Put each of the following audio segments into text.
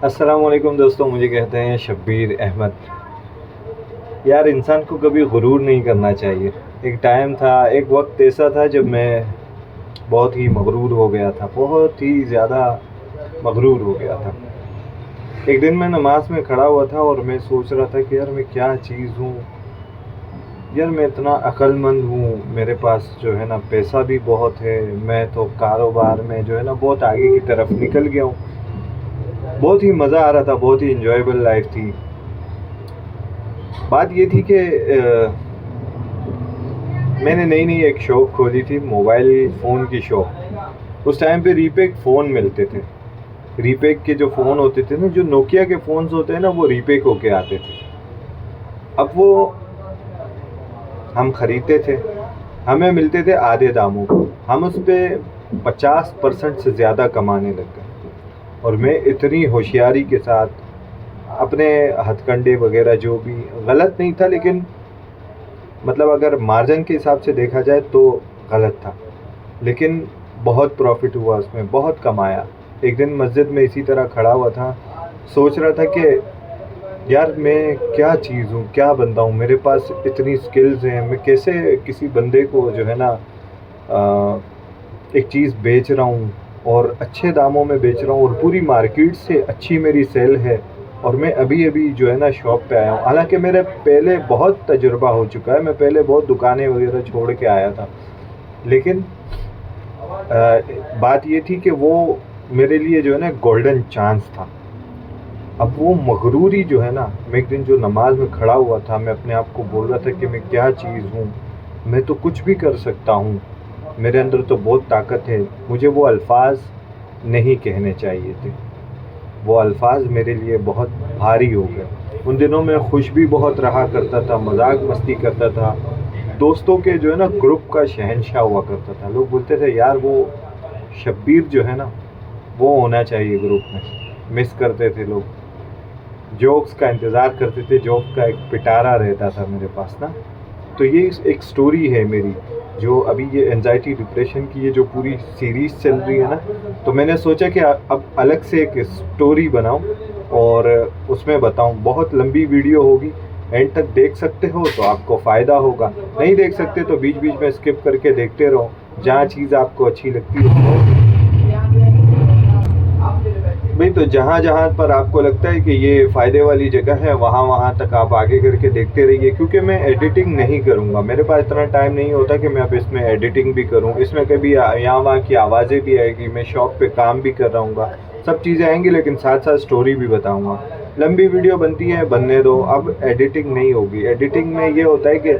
अस्सलाम वालेकुम दोस्तों, मुझे कहते हैं शब्बीर अहमद। यार, इंसान को कभी गुरूर नहीं करना चाहिए। एक टाइम था, एक वक्त ऐसा था जब मैं बहुत ही मगरूर हो गया था, बहुत ही ज़्यादा मगरूर हो गया था। एक दिन मैं नमाज में खड़ा हुआ था और मैं सोच रहा था कि यार मैं क्या चीज़ हूँ। यार मैं इतना अक्लमंद हूँ, मेरे पास जो है ना पैसा भी बहुत है, मैं तो कारोबार में जो है ना बहुत आगे की तरफ निकल गया हूँ। बहुत ही मज़ा आ रहा था, बहुत ही इंजॉयबल लाइफ थी। बात ये थी कि मैंने नई नई एक शॉप खोली थी, मोबाइल फ़ोन की शॉप। उस टाइम पे रीपैक फ़ोन मिलते थे। रीपैक के जो फ़ोन होते थे ना, जो नोकिया के फ़ोन्स होते हैं ना, वो रीपैक होके आते थे। अब वो हम ख़रीदते थे, हमें मिलते थे आधे दामों को। हम उस पर 50% से ज़्यादा कमाने लग गए। और मैं इतनी होशियारी के साथ अपने हथकंडे वगैरह, जो भी गलत नहीं था, लेकिन मतलब अगर मार्जिन के हिसाब से देखा जाए तो गलत था, लेकिन बहुत प्रॉफिट हुआ उसमें, बहुत कमाया। एक दिन मस्जिद में इसी तरह खड़ा हुआ था, सोच रहा था कि यार मैं क्या चीज़ हूँ, क्या बंदा हूँ, मेरे पास इतनी स्किल्स हैं, मैं कैसे किसी बंदे को जो है ना एक चीज़ बेच रहा हूँ और अच्छे दामों में बेच रहा हूँ और पूरी मार्केट से अच्छी मेरी सेल है। और मैं अभी अभी जो है ना शॉप पे आया हूँ, हालांकि मेरे पहले बहुत तजुर्बा हो चुका है, मैं पहले बहुत दुकानें वगैरह छोड़ के आया था, लेकिन बात ये थी कि वो मेरे लिए जो है ना गोल्डन चांस था। अब वो मगरूरी जो है ना, मैं एक दिन जो नमाज में खड़ा हुआ था, मैं अपने आप को बोल रहा था कि मैं क्या चीज़ हूँ, मैं तो कुछ भी कर सकता हूँ, मेरे अंदर तो बहुत ताकत है। मुझे वो अल्फाज नहीं कहने चाहिए थे, वो अल्फाज मेरे लिए बहुत भारी हो गए। उन दिनों में खुश भी बहुत रहा करता था, मजाक मस्ती करता था, दोस्तों के जो है ना ग्रुप का शहंशाह हुआ करता था। लोग बोलते थे यार वो शब्बीर जो है ना वो होना चाहिए ग्रुप में, मिस करते थे लोग, जोक्स का इंतज़ार करते थे, जोक्स का एक पिटारा रहता था मेरे पास ना। तो ये एक स्टोरी है मेरी, जो अभी ये एंजाइटी डिप्रेशन की ये जो पूरी सीरीज़ चल रही है ना, तो मैंने सोचा कि अब अलग से एक स्टोरी बनाऊं और उसमें बताऊं। बहुत लंबी वीडियो होगी, एंड तक देख सकते हो तो आपको फ़ायदा होगा, नहीं देख सकते तो बीच बीच में स्किप करके देखते रहो, जहाँ चीज़ आपको अच्छी लगती है भाई, तो जहाँ जहाँ पर आपको लगता है कि ये फ़ायदे वाली जगह है, वहाँ वहाँ तक आप आगे करके देखते रहिए। क्योंकि मैं एडिटिंग नहीं करूँगा, मेरे पास इतना टाइम नहीं होता कि मैं अब इसमें एडिटिंग भी करूँ। इसमें कभी यहाँ वहाँ की आवाज़ें भी आएगी, मैं शॉप पे काम भी कर रहा हूँ, सब चीज़ें आएंगी, लेकिन साथ साथ स्टोरी भी बताऊँगा। लंबी वीडियो बनती है, बनने दो, अब एडिटिंग नहीं होगी। एडिटिंग में ये होता है कि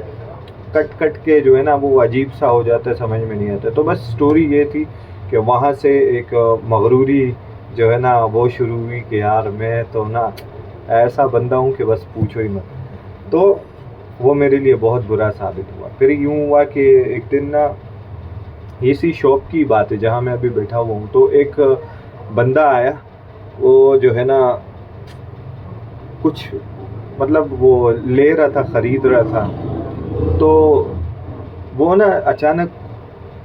कट कट के जो है ना वो अजीब सा हो जाता है, समझ में नहीं आता। तो बस स्टोरी ये थी कि वहाँ से एक मगरूरी जो है ना वो शुरू हुई कि यार मैं तो ना ऐसा बंदा हूँ कि बस पूछो ही मत। तो वो मेरे लिए बहुत बुरा साबित हुआ। फिर यूँ हुआ कि एक दिन ना, इसी शॉप की बात है जहाँ मैं अभी बैठा हुआ हूँ, तो एक बंदा आया, वो जो है ना कुछ मतलब वो ले रहा था, ख़रीद रहा था। तो वो ना अचानक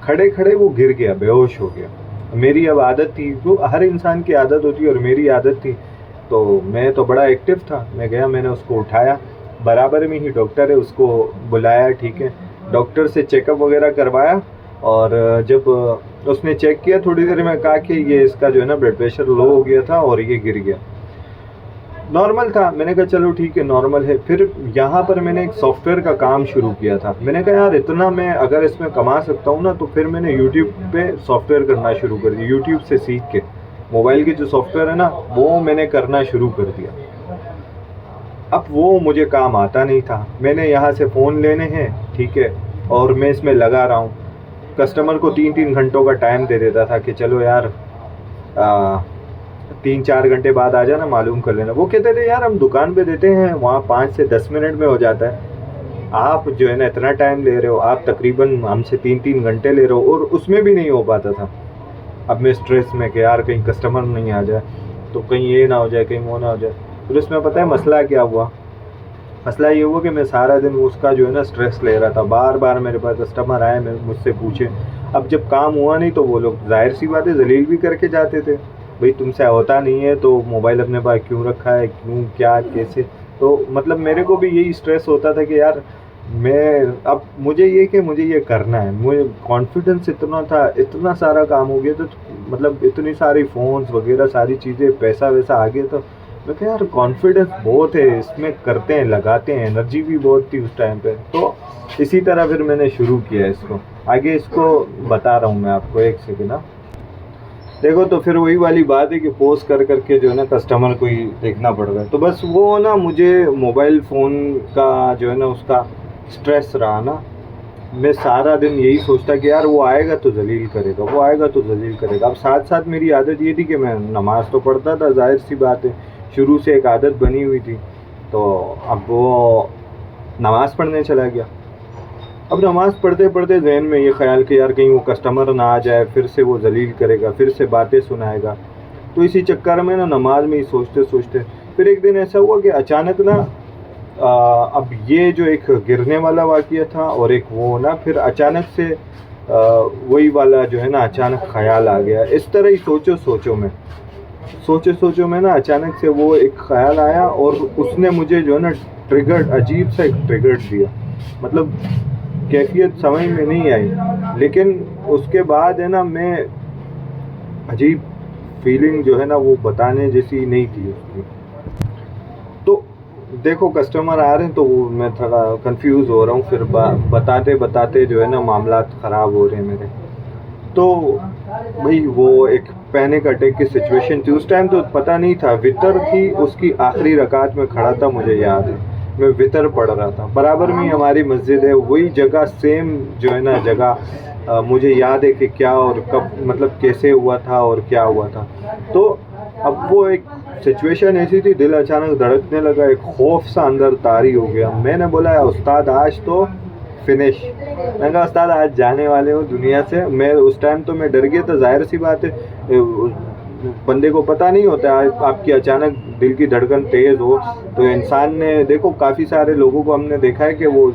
खड़े खड़े वो गिर गया, बेहोश हो गया। मेरी अब आदत थी, वो हर इंसान की आदत होती है और मेरी आदत थी, तो मैं तो बड़ा एक्टिव था, मैं गया, मैंने उसको उठाया, बराबर में ही डॉक्टर है, उसको बुलाया, ठीक है, डॉक्टर से चेकअप वगैरह करवाया। और जब उसने चेक किया, थोड़ी देर में कहा कि ये इसका जो है ना ब्लड प्रेशर लो हो गया था और ये गिर गया। नॉर्मल था, मैंने कहा चलो ठीक है, नॉर्मल है। फिर यहाँ पर मैंने एक सॉफ्टवेयर का काम शुरू किया था। मैंने कहा यार इतना मैं अगर इसमें कमा सकता हूँ ना, तो फिर मैंने यूट्यूब पे सॉफ्टवेयर करना शुरू कर दिया। यूट्यूब से सीख के मोबाइल के जो सॉफ्टवेयर है ना वो मैंने करना शुरू कर दिया। अब वो मुझे काम आता नहीं था, मैंने यहाँ से फ़ोन लेने हैं, ठीक है, और मैं इसमें लगा रहा हूँ। कस्टमर को 3-3 घंटों का टाइम दे देता था कि चलो यार 3-4 घंटे बाद आ जाना, मालूम कर लेना। वो कहते थे यार हम दुकान पे देते हैं, वहाँ 5 से 10 मिनट में हो जाता है, आप जो है ना इतना टाइम ले रहे हो, आप तकरीबन हमसे 3-3 घंटे ले रहे हो, और उसमें भी नहीं हो पाता था। अब मैं स्ट्रेस में कि यार कहीं कस्टमर नहीं आ जाए, तो कहीं ये ना हो जाए, कहीं वो ना हो जाए। फिर उसमें पता है मसला क्या हुआ? मसला ये हुआ कि मैं सारा दिन उसका जो है ना स्ट्रेस ले रहा था, बार बार मेरे पास कस्टमर आए, मुझसे पूछे। अब जब काम हुआ नहीं तो वो लोग जाहिर सी बात है जलील भी करके जाते थे। भाई तुमसे होता नहीं है तो मोबाइल अपने पास क्यों रखा है, क्यों, क्या, कैसे। तो मतलब मेरे को भी यही स्ट्रेस होता था कि यार मैं अब मुझे ये करना है। मुझे कॉन्फिडेंस इतना था, इतना सारा काम हो गया तो मतलब इतनी सारी फ़ोन्स वगैरह सारी चीज़ें, पैसा वैसा आ गया, तो मैं कहा यार कॉन्फिडेंस बहुत है इसमें, करते हैं, लगाते हैं, एनर्जी भी बहुत थी उस टाइम पे। तो इसी तरह फिर मैंने शुरू किया इसको। आगे इसको बता रहा हूँ मैं आपको, एक सेकेंड ना। देखो तो फिर वही वाली बात है कि पोस्ट कर करके जो है ना कस्टमर को ही देखना पड़ रहा है। तो बस वो ना मुझे मोबाइल फ़ोन का जो है ना उसका स्ट्रेस रहा ना। मैं सारा दिन यही सोचता कि यार वो आएगा तो जलील करेगा, वो आएगा तो जलील करेगा। अब साथ साथ मेरी आदत ये थी कि मैं नमाज़ तो पढ़ता था, जाहिर सी बात है, शुरू से एक आदत बनी हुई थी। तो अब वो नमाज़ पढ़ने चला गया। अब नमाज़ पढ़ते पढ़ते जहन में ये ख्याल कि यार कहीं वो कस्टमर ना आ जाए, फिर से वो जलील करेगा, फिर से बातें सुनाएगा। तो इसी चक्कर में ना नमाज में ही सोचते सोचते फिर एक दिन ऐसा हुआ कि अचानक ना अब ये जो एक गिरने वाला वाक़या था और एक वो ना फिर अचानक से वही वाला जो है ना अचानक ख़याल आ गया। इस तरह ही सोचो में ना अचानक से वो एक ख़याल आया और उसने मुझे जो है ना ट्रिगर्ड, अजीब सा एक ट्रिगर्ड दिया। मतलब कैफियत समझ में नहीं आई, लेकिन उसके बाद है ना मैं अजीब फीलिंग जो है ना वो बताने जैसी नहीं थी उसकी। तो देखो कस्टमर आ रहे हैं तो वो मैं थोड़ा कंफ्यूज हो रहा हूँ, फिर बताते बताते जो है ना मामलात ख़राब हो रहे हैं मेरे। तो भाई वो एक पैनिक अटैक की सिचुएशन थी उस टाइम। तो पता नहीं था, वितर थी, उसकी आखिरी रकात में खड़ा था, मुझे याद है मैं वितर पढ़ रहा था। बराबर में हमारी मस्जिद है, वही जगह सेम जो है ना जगह मुझे याद है कि क्या और कब, मतलब कैसे हुआ था और क्या हुआ था। तो अब वो एक सिचुएशन ऐसी थी, दिल अचानक धड़कने लगा, एक खौफ सा अंदर तारी हो गया। मैंने बोला उस्ताद आज तो फिनिश। मैंने कहा उस्ताद आज जाने वाले हो दुनिया से। मैं उस टाइम तो मैं डर गया था, जाहिर सी बात है, बंदे को पता नहीं होता है, आपकी अचानक दिल की धड़कन तेज़ हो तो इंसान ने, देखो काफ़ी सारे लोगों को हमने देखा है कि वो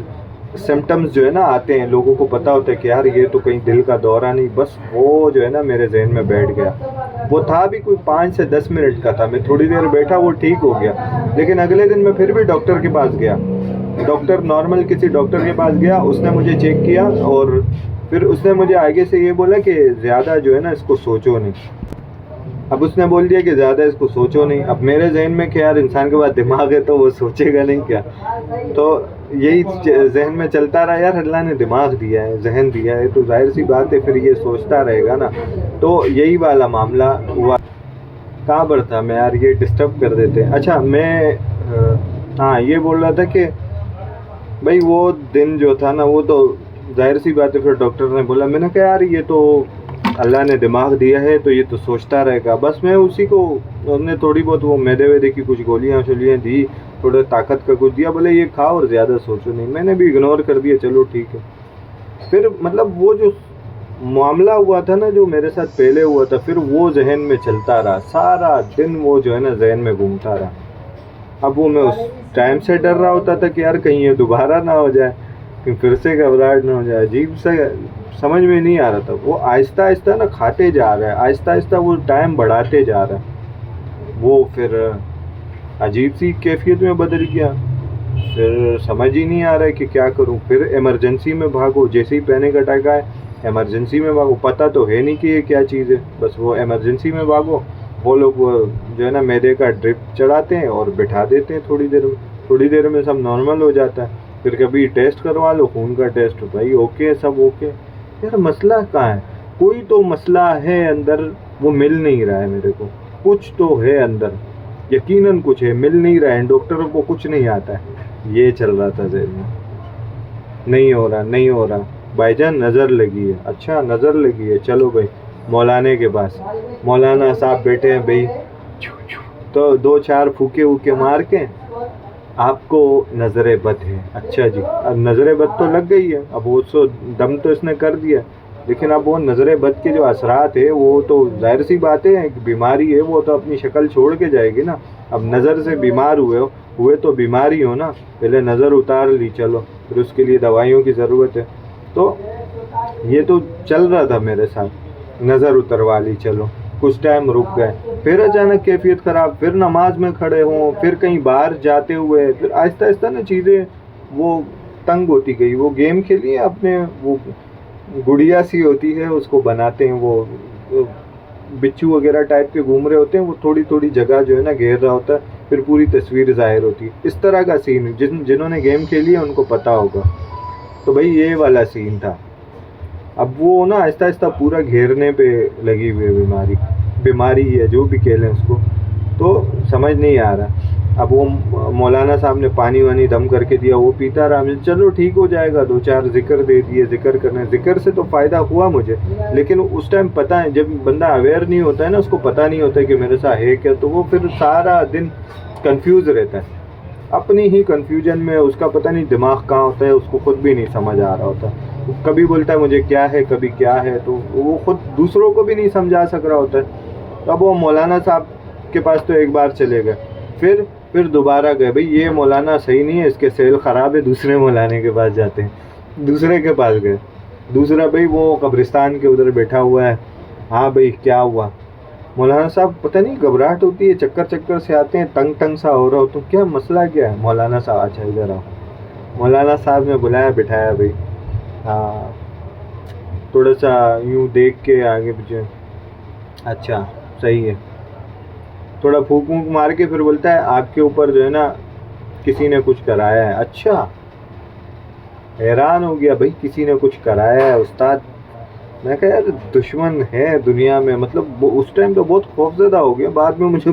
सिम्टम्स जो है ना आते हैं, लोगों को पता होता है कि यार ये तो कहीं दिल का दौरा नहीं। बस वो जो है ना मेरे जहन में बैठ गया। वो था भी कोई 5 से 10 मिनट का था, मैं थोड़ी देर बैठा, वो ठीक हो गया। लेकिन अगले दिन मैं फिर भी डॉक्टर के पास गया, नॉर्मल किसी डॉक्टर के पास गया। उसने मुझे चेक किया और फिर उसने मुझे आगे से ये बोला कि ज़्यादा जो है ना इसको सोचो नहीं। अब उसने बोल दिया कि ज़्यादा इसको सोचो नहीं। अब मेरे जहन में क्या यार, इंसान के पास दिमाग है तो वो सोचेगा नहीं क्या। तो यही जहन में चलता रहा, यार अल्लाह ने दिमाग दिया है, जहन दिया है, तो जाहिर सी बात है फिर ये सोचता रहेगा ना। तो यही वाला मामला हुआ। कहाँ पर था मैं यार, ये डिस्टर्ब कर देते। अच्छा मैं हाँ ये बोल रहा था कि भाई वो दिन जो था ना, वो तो जाहिर सी बात है फिर डॉक्टर ने बोला, मैंने कहा यार ये तो अल्लाह ने दिमाग दिया है तो ये तो सोचता रहेगा। बस मैं उसी को, उन्होंने थोड़ी बहुत वो मैदे वैदे की कुछ गोलियाँ शोलियाँ दी, थोड़ा ताकत का कुछ दिया, बोले ये खाओ और ज़्यादा सोचो नहीं। मैंने भी इग्नोर कर दिया, चलो ठीक है। फिर मतलब वो जो मामला हुआ था ना, जो मेरे साथ पहले हुआ था, फिर वो जहन में चलता रहा सारा दिन, वो जो है ना जहन में घूमता रहा। अब वो मैं उस टाइम से डर रहा होता था कि यार कहीं ये दोबारा ना हो जाए, कहीं फिर से घबराहट ना हो जाए। अजीब सा समझ में नहीं आ रहा था। वो आहिस्ता आहिस्ता ना खाते जा रहा है, आहिस्ता आहिस्ता वो टाइम बढ़ाते जा रहा है। वो फिर अजीब सी कैफियत में बदल गया। फिर समझ ही नहीं आ रहा है कि क्या करूं। फिर इमरजेंसी में भागो, जैसे ही पैनिक अटैक आए इमरजेंसी में भागो। पता तो है नहीं कि ये क्या चीज़ है, बस वो इमरजेंसी में भागो। वो लोग वो जो है ना मैदे का ड्रिप चढ़ाते हैं और बिठा देते हैं थोड़ी देर में सब नॉर्मल हो जाता है। फिर कभी टेस्ट करवा लो, खून का टेस्ट, भाई ओके, सब ओके। यार मसला कहाँ है? कोई तो मसला है अंदर, वो मिल नहीं रहा है मेरे को। कुछ तो है अंदर, यकीनन कुछ है, मिल नहीं रहा है। डॉक्टरों को कुछ नहीं आता है। ये चल रहा था ज़हन में, नहीं हो रहा भाईजान, नज़र लगी है। अच्छा नज़र लगी है, चलो भाई मौलाने के पास। मौलाना साहब बैठे हैं भाई, तो 2-4 फूके वूके मार के आपको नज़र बद है। अच्छा जी, अब नज़र बद तो लग गई है, अब वो सो दम तो इसने कर दिया, लेकिन अब वो नज़र बद के जो असरात है वो तो जाहिर सी बात है, एक बीमारी है, वो तो अपनी शक्ल छोड़ के जाएगी ना। अब नज़र से बीमार हुए तो बीमारी हो ना, पहले नज़र उतार ली, चलो फिर उसके लिए दवाइयों की ज़रूरत है। तो ये तो चल रहा था मेरे साथ, नज़र उतरवा ली चलो। कुछ टाइम रुक गए, फिर अचानक कैफियत ख़राब, फिर नमाज में खड़े हों, फिर कहीं बाहर जाते हुए, फिर आहिस्ता आहिस्ता ना चीज़ें वो तंग होती गई। वो गेम खेलिए अपने, वो गुड़िया सी होती है उसको बनाते हैं, वो बिच्छू वगैरह टाइप के घूम रहे होते हैं, वो थोड़ी थोड़ी जगह जो है ना घेर रहा होता है, फिर पूरी तस्वीर ज़ाहिर होती है। इस तरह का सीन जिन्होंने गेम खेली है उनको पता होगा। तो भाई ये वाला सीन था। अब वो ना आहिस्ता आहिस्ता पूरा घेरने पे लगी हुई है, बीमारी है जो भी कह लें उसको, तो समझ नहीं आ रहा। अब वो मौलाना साहब ने पानी वानी दम करके दिया, वो पीता रहा, चलो ठीक हो जाएगा, 2-4 जिक्र दे दिए, जिक्र करने, जिक्र से तो फ़ायदा हुआ मुझे, लेकिन उस टाइम पता है, जब बंदा अवेयर नहीं होता है ना, उसको पता नहीं होता है कि मेरे साथ है क्या, तो वो फिर सारा दिन कंफ्यूज रहता है, अपनी ही कंफ्यूजन में, उसका पता नहीं दिमाग कहाँ होता है, उसको खुद भी नहीं समझ आ रहा होता। कभी बोलता है मुझे क्या है, कभी क्या है, तो वो खुद दूसरों को भी नहीं समझा सक रहा होता है। तो अब वो मौलाना साहब के पास तो एक बार चले गए, फिर दोबारा गए, भाई ये मौलाना सही नहीं है, इसके सेल ख़राब है, दूसरे मौलाने के पास जाते हैं, दूसरे के पास गए। दूसरा भाई वो कब्रिस्तान के उधर बैठा हुआ है, हाँ भाई क्या हुआ? मौलाना साहब पता नहीं घबराहट होती है, चक्कर से आते हैं, तंग सा हो रहा हो, तो क्या मसला क्या है? मौलाना साहब अच्छा इधर आओ। मौलाना साहब ने बुलाया, बिठाया, भाई हाँ, थोड़ा सा यूँ देख के आगे पीछे, अच्छा सही है, थोड़ा फूंक वूंक मार के फिर बोलता है आपके ऊपर जो है ना किसी ने कुछ कराया है। अच्छा, हैरान हो गया, भाई किसी ने कुछ कराया है उस्ताद? मैं कहा यार दुश्मन है दुनिया में, मतलब उस टाइम तो बहुत खौफजदा हो गया, बाद में मुझे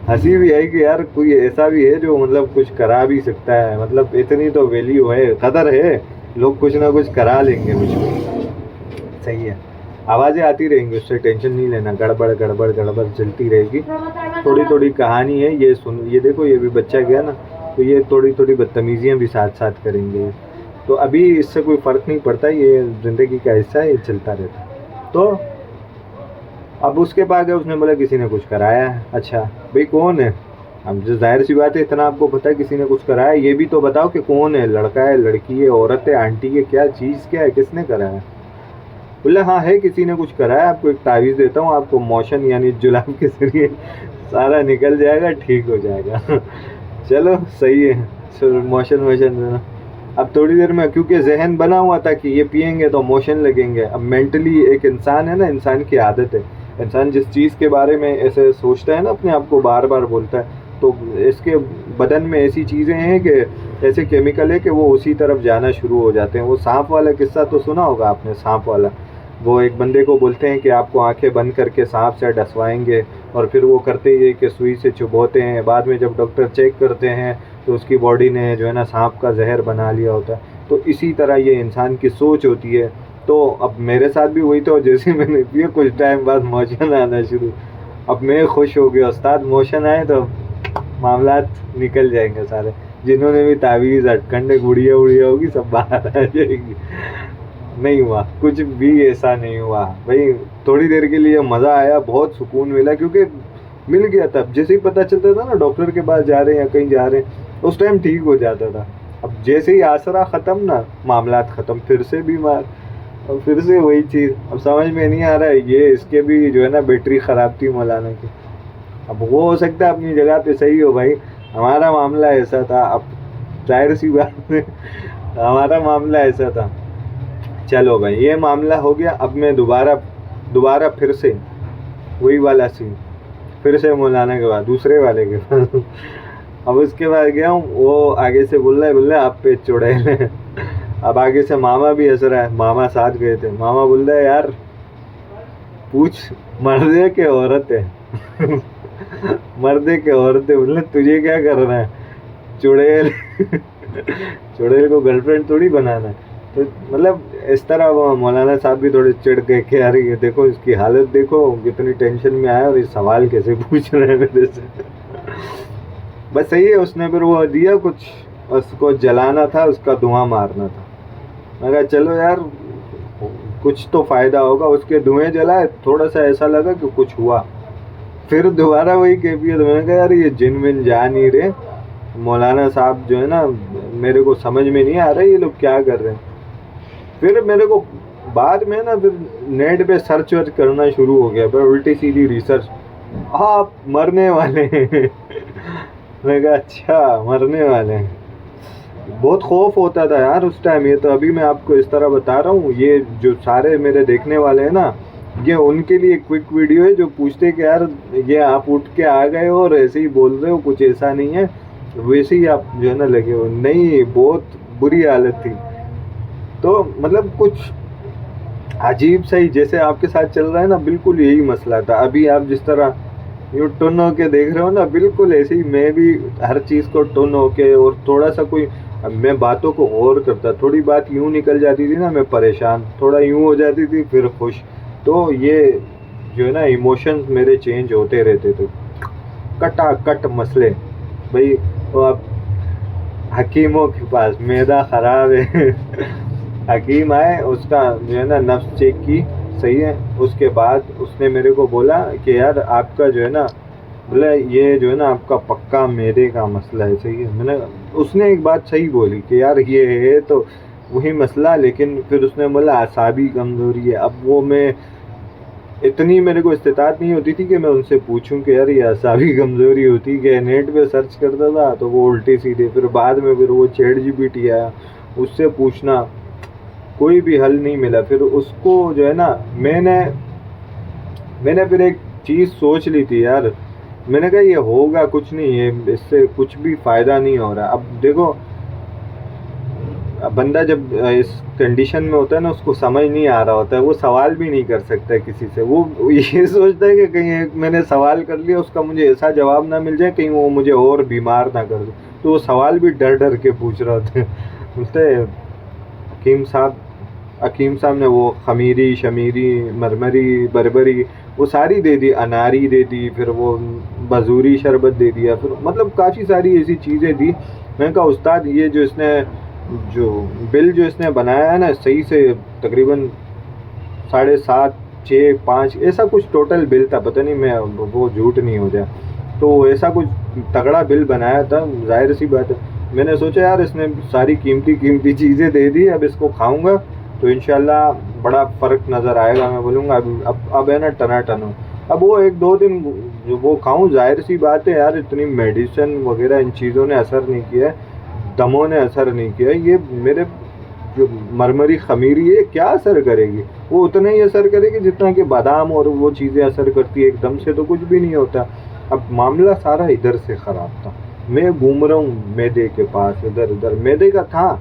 हंसी भी आई कि यार कोई ऐसा भी है जो मतलब कुछ करा भी सकता है, मतलब इतनी तो वैल्यू है, कदर है, लोग कुछ ना कुछ करा लेंगे मुझको। सही है, आवाज़ें आती रहेंगी, उससे टेंशन नहीं लेना, गड़बड़ गड़बड़ गड़बड़ चलती रहेगी, थोड़ी थोड़ी कहानी है, ये सुन, ये देखो ये भी बच्चा गया ना, तो ये थोड़ी थोड़ी बदतमीजियाँ भी साथ साथ करेंगे, तो अभी इससे कोई फ़र्क नहीं पड़ता, ये ज़िंदगी का हिस्सा है, ये चलता रहता है। तो अब उसके पास गए, उसने बोला किसी ने कुछ कराया है। अच्छा भाई कौन है? अब जो जाहिर सी बात है, इतना आपको पता है किसी ने कुछ कराया, ये भी तो बताओ कि कौन है, लड़का है, लड़की है, औरत है, आंटी है, क्या चीज़ क्या है, किसने कराया? बोले हाँ है, किसी ने कुछ कराया, आपको एक तावीज़ देता हूँ, आपको मोशन यानी जुलाब के जरिए सारा निकल जाएगा, ठीक हो जाएगा। चलो सही है, मोशन देना। अब थोड़ी देर में, क्योंकि जहन बना हुआ था कि ये पियेंगे तो मोशन लगेंगे, अब मेंटली एक इंसान है ना, इंसान की आदत है, इंसान जिस चीज़ के बारे में ऐसे सोचता है ना, अपने आप को बार बार बोलता है, तो इसके बदन में ऐसी चीज़ें हैं कि ऐसे केमिकल है कि वो उसी तरफ जाना शुरू हो जाते हैं। वो सांप वाला किस्सा तो सुना होगा आपने, सांप वाला, वो एक बंदे को बोलते हैं कि आपको आंखें बंद करके सांप से डसवाएंगे, और फिर वो करते ही कि सुई से चुभोते हैं, बाद में जब डॉक्टर चेक करते हैं तो उसकी बॉडी ने जो है ना सांप का जहर बना लिया होता है। तो इसी तरह ये इंसान की सोच होती है। तो अब मेरे साथ भी वही, तो जैसे मैंने पिया कुछ टाइम बाद मोशन आना शुरू, अब मैं खुश हो गया, उस्ताद मोशन आए तो मामलात निकल जाएंगे सारे, जिन्होंने भी तावीज़ हटकंडे गुड़िया उड़िया होगी सब बाहर आ जाएगी। नहीं हुआ, कुछ भी ऐसा नहीं हुआ भाई, थोड़ी देर के लिए मज़ा आया, बहुत सुकून मिला, क्योंकि मिल गया था, जैसे ही पता चलता था ना डॉक्टर के पास जा रहे हैं या कहीं जा रहे हैं, उस टाइम ठीक हो जाता था। अब जैसे ही आसरा ख़त्म ना, मामलात ख़त्म, फिर से बीमार, और फिर से वही चीज़। अब समझ में नहीं आ रहा है, ये इसके भी जो है ना बैटरी ख़राब थी मौलाना की। अब वो हो सकता है अपनी जगह पे सही हो भाई, हमारा मामला ऐसा था, अब जाहिर सी बात है हमारा मामला ऐसा था। चलो भाई ये मामला हो गया, अब मैं दोबारा फिर से वही वाला सीन, फिर से मौलाना के बाद दूसरे वाले के पास। अब उसके बाद गया हूँ, वो आगे से बोल रहा है आप पे चुड़ैल है। अब आगे से मामा भी हंस रहा है, मामा साथ गए थे, मामा बोल रहा है यार पूछ मर्द है कि औरत है? मर्द है कि औरत है? बोले तुझे क्या करना है, चुड़ैल चुड़ैल को गर्लफ्रेंड थोड़ी बनाना है। तो मतलब इस तरह वो मौलाना साहब भी थोड़े चिढ़ गए कि यार ये देखो इसकी हालत देखो, कितनी टेंशन में आया और ये सवाल कैसे पूछ रहे हैं मेरे से। बस सही है, उसने फिर वो दिया कुछ, उसको जलाना था, उसका धुआं मारना था। मैं कहा चलो यार कुछ तो फ़ायदा होगा, उसके धुएं जलाए, थोड़ा सा ऐसा लगा कि कुछ हुआ, फिर दोबारा वही कैफियत। मैंने कहा यार ये जिन विन जा नहीं रहे, मौलाना साहब जो है ना मेरे को समझ में नहीं आ रहा ये लोग क्या कर रहे हैं। फिर मेरे को بعد میں نا پھر نیٹ پہ سرچ ورچ کرنا شروع ہو گیا، پھر الٹی سیدھی ریسرچ، آپ مرنے والے ہیں میں کہا اچھا مرنے والے ہیں. بہت خوف ہوتا تھا یار اس ٹائم. یہ تو ابھی میں آپ کو اس طرح بتا رہا ہوں، یہ جو سارے میرے دیکھنے والے ہیں نا، یہ ان کے لیے کوئک ویڈیو ہے جو پوچھتے کہ یار یہ آپ اٹھ کے آ گئے ہو اور ایسے ہی بول رہے ہو، کچھ ایسا نہیں ہے، ویسے ہی آپ جو ہے نا لگے ہو. نہیں، بہت بری حالت تھی. تو مطلب کچھ عجیب سا ہی جیسے آپ کے ساتھ چل رہا ہے نا، بالکل یہی مسئلہ تھا. ابھی آپ جس طرح یوں ٹن ہو کے دیکھ رہے ہو نا، بالکل ایسے ہی میں بھی ہر چیز کو ٹن ہو کے، اور تھوڑا سا کوئی میں باتوں کو غور کرتا، تھوڑی بات یوں نکل جاتی تھی نا میں پریشان، تھوڑا یوں ہو جاتی تھی پھر خوش. تو یہ جو ہے نا ایموشنز میرے چینج ہوتے رہتے تھے. کٹا کٹ مسئلے بھائی. وہ اب حکیموں کے پاس معدہ خراب ہے حکیم آئے، اس کا جو ہے نا نفس چیک کی، صحیح ہے. اس کے بعد اس نے میرے کو بولا کہ یار آپ کا جو ہے نا، بولا یہ جو ہے نا آپ کا پکا معدے کا مسئلہ ہے. صحیح ہے. میں نے، اس نے ایک بات صحیح بولی کہ یار یہ ہے تو وہی مسئلہ، لیکن پھر اس نے بولا اعصابی کمزوری ہے. اب وہ میں اتنی میرے کو استطاعت نہیں ہوتی تھی کہ میں ان سے پوچھوں کہ یار یہ اعصابی کمزوری ہوتی، کہ نیٹ پہ سرچ کرتا تھا تو وہ الٹی سیدھے. پھر بعد میں پھر وہ چیٹ جی پی ٹی آیا، اس سے پوچھنا، کوئی بھی حل نہیں ملا. پھر اس کو جو ہے نا میں نے پھر ایک چیز سوچ لی تھی یار. میں نے کہا یہ ہوگا کچھ نہیں ہے، اس سے کچھ بھی فائدہ نہیں ہو رہا. اب دیکھو بندہ جب اس کنڈیشن میں ہوتا ہے نا، اس کو سمجھ نہیں آ رہا ہوتا ہے، وہ سوال بھی نہیں کر سکتا ہے کسی سے. وہ یہ سوچتا ہے کہ کہیں میں نے سوال کر لیا، اس کا مجھے ایسا جواب نہ مل جائے، کہیں وہ مجھے اور بیمار نہ کر دے. تو وہ سوال بھی ڈر ڈر کے پوچھ رہے ہوتے ہیں. بولتے حکیم صاحب نے وہ خمیری، شمیری، مرمری، بربری وہ ساری دے دی، اناری دے دی، پھر وہ بزوری شربت دے دیا، پھر مطلب کافی ساری ایسی چیزیں دی. میں نے کہا استاد یہ جو اس نے جو بل جو اس نے بنایا ہے نا، صحیح سے تقریباً 7.5 6 5 ایسا کچھ ٹوٹل بل تھا، پتہ نہیں میں وہ جھوٹ نہیں ہو جائے تو ایسا کچھ تگڑا بل بنایا تھا. ظاہر سی بات ہے میں نے سوچا یار اس نے ساری قیمتی چیزیں دے دی، اب اس کو کھاؤں گا تو انشاءاللہ بڑا فرق نظر آئے گا. میں بولوں گا اب ہے نا ٹنا. اب وہ 1 2 دن جو وہ کھاؤں، ظاہر سی بات ہے یار اتنی میڈیسن وغیرہ ان چیزوں نے اثر نہیں کیا ہے، دموں نے اثر نہیں کیا. یہ میرے جو مرمری خمیری ہے کیا اثر کرے گی؟ وہ اتنا ہی اثر کرے گی جتنا کہ بادام اور وہ چیزیں اثر کرتی ہے. ایک دم سے تو کچھ بھی نہیں ہوتا. اب معاملہ سارا ادھر سے خراب تھا. میں گھوم رہا ہوں میدے کے پاس، ادھر ادھر میدے کا تھا.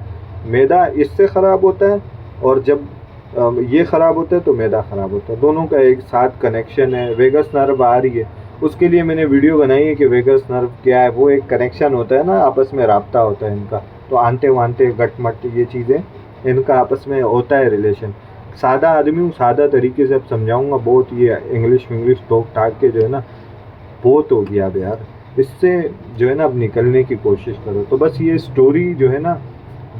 میدا اس سے خراب ہوتا ہے، اور جب یہ خراب ہوتا ہے تو میدا خراب ہوتا ہے. دونوں کا ایک ساتھ کنیکشن ہے. ویگس نرو آ رہی ہے، اس کے لیے میں نے ویڈیو بنائی ہے کہ ویگس نرو کیا ہے. وہ ایک کنیکشن ہوتا ہے نا، آپس میں رابطہ ہوتا ہے ان کا. تو آنتے وانتے گٹ مٹ یہ چیزیں ان کا آپس میں ہوتا ہے ریلیشن. سادہ آدمی ہوں، سادہ طریقے سے اب سمجھاؤں گا. بہت یہ انگلش ٹوک ٹاک کے جو ہے نا بہت ہو گیا اب یار. اس سے جو ہے نا اب نکلنے کی کوشش کرو. تو بس یہ سٹوری جو ہے نا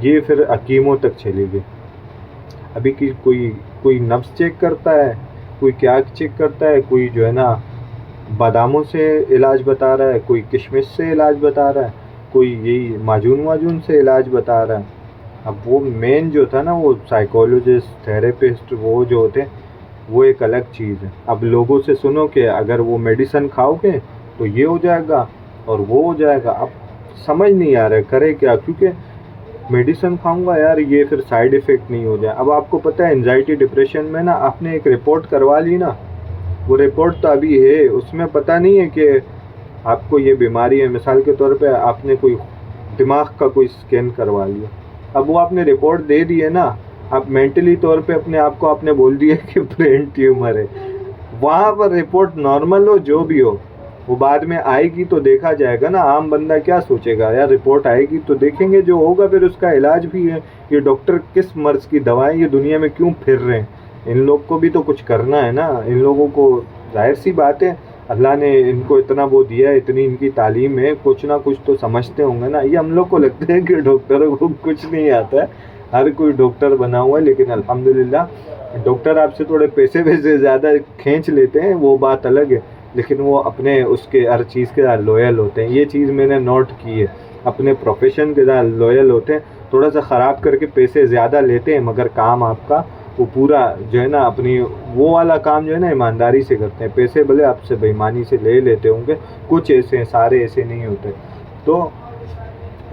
یہ پھر حکیموں تک چلی گئی. ابھی کوئی نبض چیک کرتا ہے، کوئی کیا چیک کرتا ہے، کوئی جو ہے نا باداموں سے علاج بتا رہا ہے، کوئی کشمش سے علاج بتا رہا ہے، کوئی یہی معجون سے علاج بتا رہا ہے. اب وہ مین جو تھا نا وہ سائیکولوجسٹ، تھیراپسٹ وہ جو ہوتے ہیں وہ ایک الگ چیز ہے. اب لوگوں سے سنو کہ اگر وہ میڈیسن کھاؤ گے تو یہ ہو جائے گا اور وہ ہو جائے گا. اب سمجھ نہیں آ رہا ہے کرے کیا، کیونکہ میڈیسن کھاؤں گا یار یہ پھر سائیڈ ایفیکٹ نہیں ہو جائے. اب آپ کو پتہ ہے انزائٹی ڈپریشن میں نا آپ نے ایک رپورٹ کروا لی نا، وہ رپورٹ تو ابھی ہے، اس میں پتہ نہیں ہے کہ آپ کو یہ بیماری ہے. مثال کے طور پہ آپ نے کوئی دماغ کا کوئی اسکین کروا لیا، اب وہ آپ نے رپورٹ دے دی ہے نا، آپ مینٹلی طور پہ اپنے آپ کو آپ نے بول دیا کہ برین ٹیومر ہے. وہاں پر رپورٹ نارمل ہو جو بھی ہو، وہ بعد میں آئے گی تو دیکھا جائے گا نا. عام بندہ کیا سوچے گا یار رپورٹ آئے گی تو دیکھیں گے، جو ہوگا پھر اس کا علاج بھی ہے. یہ ڈاکٹر کس مرض کی دوائیں یہ دنیا میں کیوں پھر رہے ہیں؟ ان لوگ کو بھی تو کچھ کرنا ہے نا. ان لوگوں کو ظاہر سی بات ہے اللہ نے ان کو اتنا وہ دیا ہے، اتنی ان کی تعلیم ہے، کچھ نہ کچھ تو سمجھتے ہوں گے نا. یہ ہم لوگ کو لگتا ہے کہ ڈاکٹروں کو کچھ نہیں آتا ہے، ہر کوئی ڈاکٹر بنا ہوا ہے، لیکن الحمدللہ ڈاکٹر آپ سے تھوڑے پیسے زیادہ کھینچ لیتے ہیں وہ بات الگ ہے، لیکن وہ اپنے اس کے ہر چیز کے ساتھ لویل ہوتے ہیں. یہ چیز میں نے نوٹ کی ہے، اپنے پروفیشن کے ساتھ لویل ہوتے ہیں. تھوڑا سا خراب کر کے پیسے زیادہ لیتے ہیں مگر کام آپ کا वो पूरा जो है ना अपनी वो वाला काम जो है ना ईमानदारी से करते हैं। पैसे भले आपसे बेईमानी से ले लेते होंगे, कुछ ऐसे हैं, सारे ऐसे नहीं होते। तो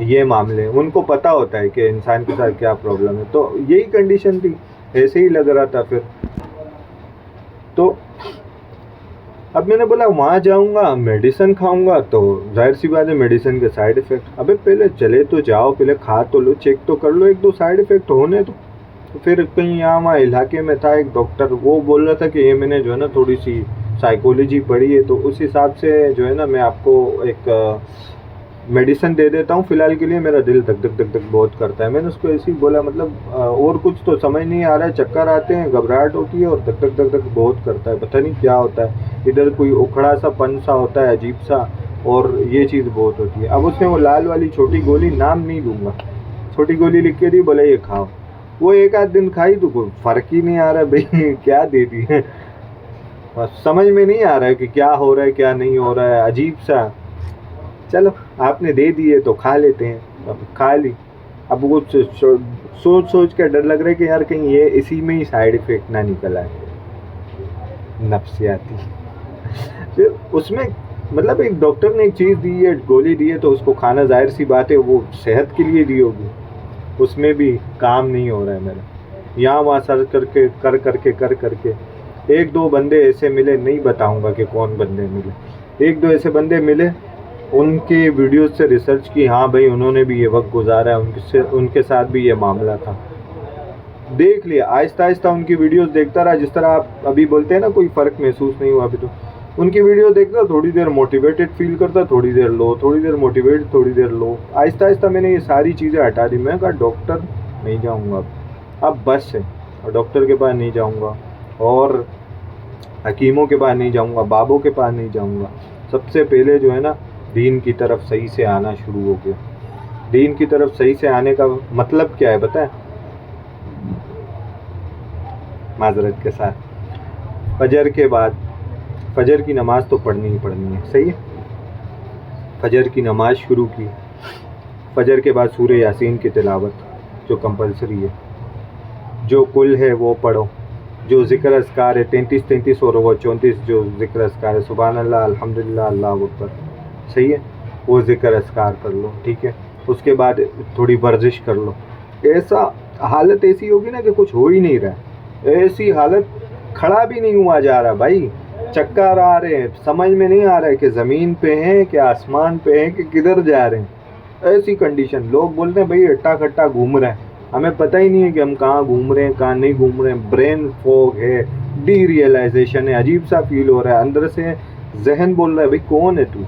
ये मामले उनको पता होता है कि इंसान के साथ क्या प्रॉब्लम है। तो यही कंडीशन थी, ऐसे ही लग रहा था फिर। तो अब मैंने बोला वहाँ जाऊँगा, मेडिसिन खाऊंगा, तो जाहिर सी बात है मेडिसिन के साइड इफ़ेक्ट। अबे पहले चले तो जाओ, पहले खा तो लो, चेक तो कर लो, एक दो साइड इफ़ेक्ट होने दो। तो फिर कहीं यहाँ वहाँ इलाके में था एक डॉक्टर, वो बोल रहा था कि ये मैंने जो है ना थोड़ी सी साइकोलॉजी पढ़ी है, तो उस हिसाब से जो है ना मैं आपको एक मेडिसिन दे देता हूँ फ़िलहाल के लिए, मेरा दिल धक धक धक धक बहुत करता है। मैंने उसको ऐसे ही बोला, मतलब और कुछ तो समझ नहीं आ रहा है, चक्कर आते हैं, घबराहट होती है और धक धक धक धक बहुत करता है, पता नहीं क्या होता है, इधर कोई उखड़ा सा पन सा होता है अजीब सा, और ये चीज़ बहुत होती है। अब उसने वो लाल वाली छोटी गोली, नाम नहीं दूंगा, छोटी गोली लिख के दी, बोला ये खाओ। वो एक आध दिन खाई तो कोई फ़र्क ही नहीं आ रहा भाई, क्या दे दी है, समझ में नहीं आ रहा है कि क्या हो रहा है क्या नहीं हो रहा है, अजीब सा। चलो आपने दे दिए तो खा लेते हैं, अब खा ली। अब वो सोच सोच के डर लग रहा है कि यार कहीं ये इसी में ही साइड इफ़ेक्ट ना निकल आए, नफ्सियाती। फिर उसमें मतलब एक डॉक्टर ने एक चीज़ दी है, गोली दी है, तो उसको खाना जाहिर सी बात है वो सेहत के लिए दी होगी, उसमें भी काम नहीं हो रहा है मेरा। यहाँ वहाँ सर्च कर करके एक दो बंदे ऐसे मिले, नहीं बताऊँगा कि कौन बंदे मिले, एक दो ऐसे बंदे मिले, उनके वीडियोस से रिसर्च की, हाँ भाई उन्होंने भी ये वक्त गुजारा है, उनके साथ भी ये मामला था, देख लिया। आहिस्ता आहिस्ता उनकी वीडियोस देखता रहा, जिस तरह आप अभी बोलते हैं ना कोई फ़र्क महसूस नहीं हुआ अभी, तो उनकी वीडियो देखता, थोड़ी देर मोटिवेटेड फील करता, थोड़ी देर लो, थोड़ी देर मोटिवेट, थोड़ी देर लो। आहिस्ता आहिस्ता मैंने ये सारी चीज़ें हटा दी। मैं कहा डॉक्टर नहीं जाऊँगा अब बस है, और डॉक्टर के पास नहीं जाऊँगा, और हकीमों के पास नहीं जाऊँगा, बाबों के पास नहीं जाऊँगा। सबसे पहले जो है ना दीन की तरफ सही से आना शुरू हो गया। दीन की तरफ सही से आने का मतलब क्या है बताएं? माजरत के साथ, फजर के बाद फजर की नमाज़ तो पढ़नी ही पढ़नी है, सही है। फजर की नमाज़ शुरू की, फजर के बाद सूरह यासीन की तिलावत जो कंपलसरी है, जो कुल है वो पढ़ो, जो ज़िक्र अस्कार है 33 और वो 34 जो ज़िक्र अस्कार है, सुभान अल्लाह, अल्हम्दुलिल्लाह, अल्लाहु अकबर, सही है, वो ज़िक्र अस्कार कर लो, ठीक है। उसके बाद थोड़ी वर्जिश कर लो। ऐसा हालत ऐसी होगी ना कि कुछ हो ही नहीं रहा है, ऐसी हालत, खड़ा भी नहीं हुआ जा रहा भाई, चक्कर आ रहे हैं, समझ में नहीं आ रहा है कि ज़मीन पे हैं कि आसमान पे हैं कि किधर जा रहे हैं, ऐसी कंडीशन। लोग बोलते हैं भाई अट्टा खट्टा घूम रहे हैं, हमें पता ही नहीं है कि हम कहाँ घूम रहे हैं कहाँ नहीं घूम रहे हैं। ब्रेन फॉग है, डी रियलाइजेशन है, अजीब सा फील हो रहा है, अंदर से जहन बोल रहा है भाई कौन है तू,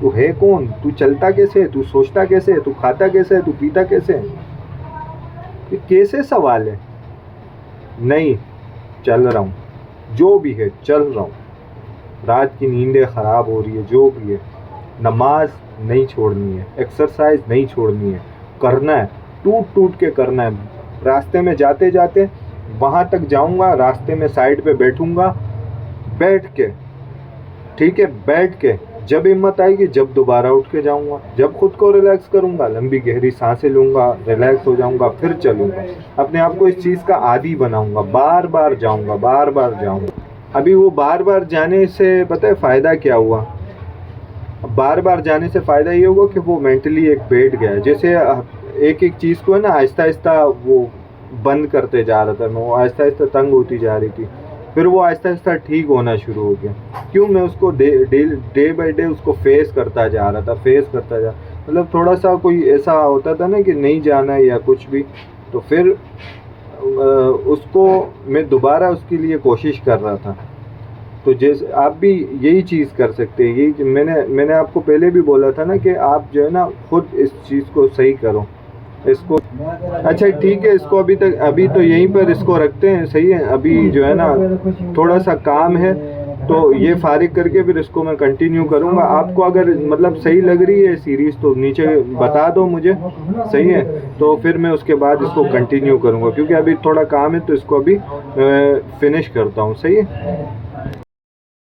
तू है कौन, तू चलता कैसे है, तू सोचता कैसे है, तू खाता कैसे है, तू पीता कैसे है, ये कैसे सवाल है। नहीं, चल रहा हूँ, जो भी है चल रहा हूँ, रात की नींदें ख़राब हो रही है, जो भी है, नमाज नहीं छोड़नी है, एक्सरसाइज नहीं छोड़नी है, करना है, टूट टूट के करना है। रास्ते में जाते जाते वहाँ तक जाऊँगा, रास्ते में साइड पे बैठूँगा, बैठ के, ठीक है, बैठ के जब हिम्मत आएगी, जब दोबारा उठ के जाऊँगा, जब खुद को रिलैक्स करूँगा, लंबी गहरी सांसें लूँगा, रिलैक्स हो जाऊँगा, फिर चलूँगा, अपने आप को इस चीज़ का आदी बनाऊँगा, बार बार जाऊँगा, बार बार जाऊँगा। अभी वो बार बार जाने से पता है फ़ायदा क्या हुआ? बार बार जाने से फ़ायदा ये हुआ कि वो मेंटली एक बैठ गया, जैसे एक एक चीज़ को है ना आहिस्ता आहिस्ता वो बंद करते जा रहा था, मैं वो आहिस्ता आहिस्ता तंग होती जा रही थी, फिर वो आहिस्ता आहिस्ता ठीक होना शुरू हो गया। क्यों? मैं उसको डे बाय डे उसको फेस करता जा रहा था, फेस करता जा, मतलब थोड़ा सा कोई ऐसा होता था ना कि नहीं जाना है या कुछ भी, तो फिर उसको मैं दोबारा उसके लिए कोशिश कर रहा था। तो जैसे आप भी यही चीज़ कर सकते हैं, यही मैंने आपको पहले भी बोला था ना कि आप जो है ना खुद इस चीज़ को सही करो, इसको। अच्छा ठीक है, इसको अभी तो यहीं पर इसको रखते हैं, सही है। अभी जो है ना थोड़ा सा काम है, तो ये फारिग करके फिर इसको मैं कंटिन्यू करूँगा। आपको अगर मतलब सही लग रही है सीरीज़ तो नीचे बता दो मुझे, सही है, तो फिर मैं उसके बाद इसको कंटिन्यू करूँगा, क्योंकि अभी थोड़ा काम है तो इसको अभी फिनिश करता हूँ, सही है।